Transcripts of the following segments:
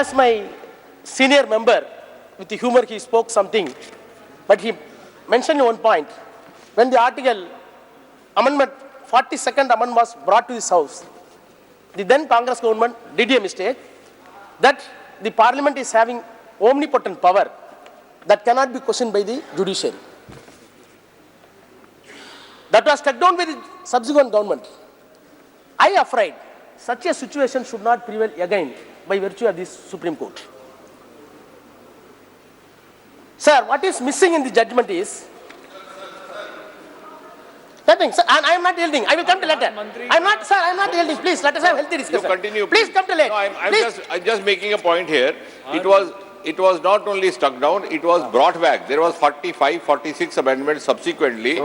as my senior member, with the humor he spoke something, but he mentioned one point. When the article amendment, 42nd amendment was brought to this house, the then Congress government did a mistake that the parliament is having omnipotent power that cannot be questioned by the judiciary. That was struck down by the subsequent government. I afraid such a situation should not prevail again by virtue of this Supreme Court. Sir, what is missing in the judgment is nothing, sir, and I am not yielding. I will come to later. I am not, sir, I am not yielding. Please, let us have healthy discussion. You continue. Please come to later. No, I'm just making a point here. It was not only struck down, it was brought back. There was 45, 46 amendments subsequently,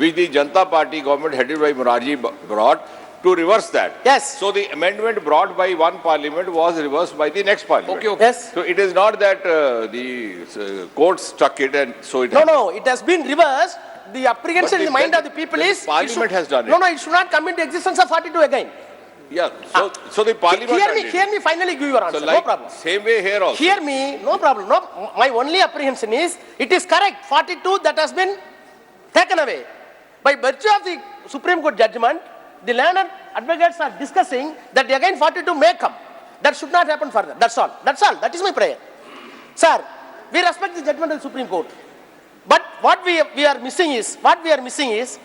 which the Janata Party government headed by Morarji brought to reverse that. Yes. So the amendment brought by one parliament was reversed by the next parliament. Okay, okay. Yes. So it is not that the court struck it and so it. No, it has been reversed. The apprehension in the mind of the people is Parliament has done it. No, it should not come into existence of 42 again. Yeah. So the parliament. Hear me. Finally, give your answer. So no problem. Same way here also. Hear me. No problem. No. My only apprehension is it is correct. 42 that has been taken away by virtue of the Supreme Court judgment. The learned advocates are discussing that again 42 may come. That should not happen further. That's all. That is my prayer. Sir, we respect the judgment of the Supreme Court. But what we are missing is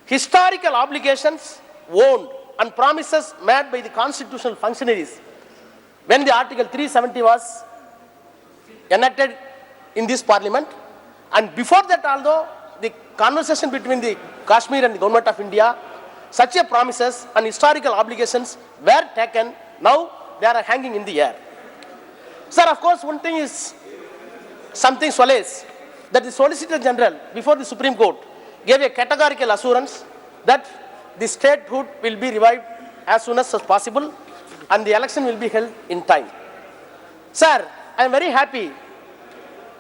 historical obligations owned and promises made by the constitutional functionaries when the Article 370 was enacted in this parliament, and before that, although the conversation between the Kashmir and the government of India, such a promises and historical obligations were taken. Now they are hanging in the air. Sir, of course, one thing is something solace that the Solicitor General before the Supreme Court gave a categorical assurance that the statehood will be revived as soon as possible and the election will be held in time. Sir, I am very happy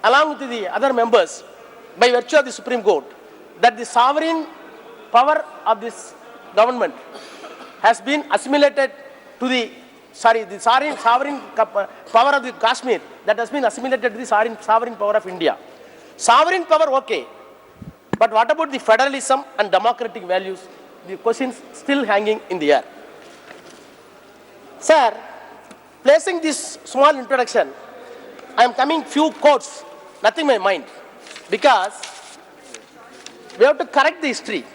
along with the other members by virtue of the Supreme Court that the sovereign power of this government has been assimilated to the sovereign power of the Kashmir that has been assimilated to the sovereign power of India. Sovereign power, okay. But what about the federalism and democratic values? The questions still hanging in the air. Sir, placing this small introduction, I am coming few quotes, nothing in my mind, because we have to correct the history.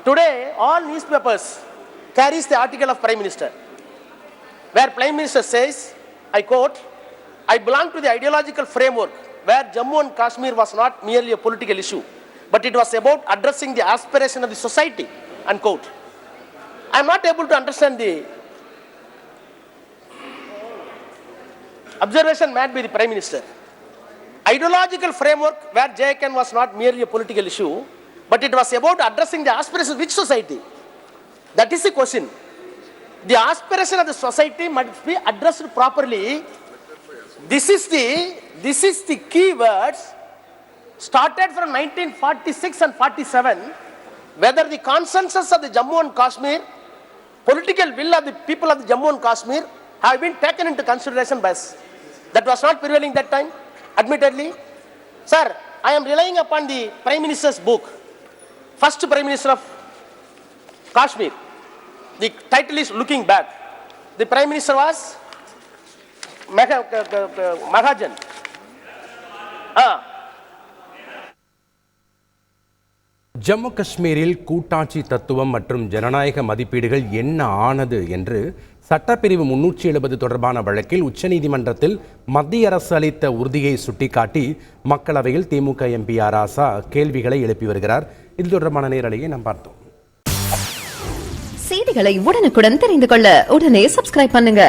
Today, all newspapers carries the article of Prime Minister, where Prime Minister says, I quote, I belong to the ideological framework where Jammu and Kashmir was not merely a political issue, but it was about addressing the aspiration of the society, unquote. I am not able to understand the observation made by the Prime Minister. Ideological framework where JKN was not merely a political issue, but it was about addressing the aspirations of which society? That is the question. The aspiration of the society must be addressed properly. This is the key words started from 1946 and 47, whether the consensus of the Jammu and Kashmir, political will of the people of the Jammu and Kashmir have been taken into consideration by us. That was not prevailing that time, admittedly. Sir, I am relying upon the Prime Minister's book, first Prime Minister of Kashmir. The title is Looking Back. The Prime Minister was Mahajan. Jammu காஷ்மீரில் கூட்டாட்சி தத்துவம் மற்றும் ஜனநாயக மதிப்பீடுகள் என்ன ஆனது என்று சட்டப்பிரிவு 370 தொடர்பான வழக்கில் உச்சநீதிமன்றத்தில் மத்திய அரசு அளித்த உறுதியை சுட்டிக்காட்டி மக்களவையில் திமுக எம்பி ராசா கேள்விகளை எழுப்பி வருகிறார். இது தொடர்பான நேரலையை நாம் பார்த்தோம். செய்திகளை உடனுக்குடன் தெரிந்து கொள்ள உடனே சப்ஸ்கிரைப் பண்ணுங்க.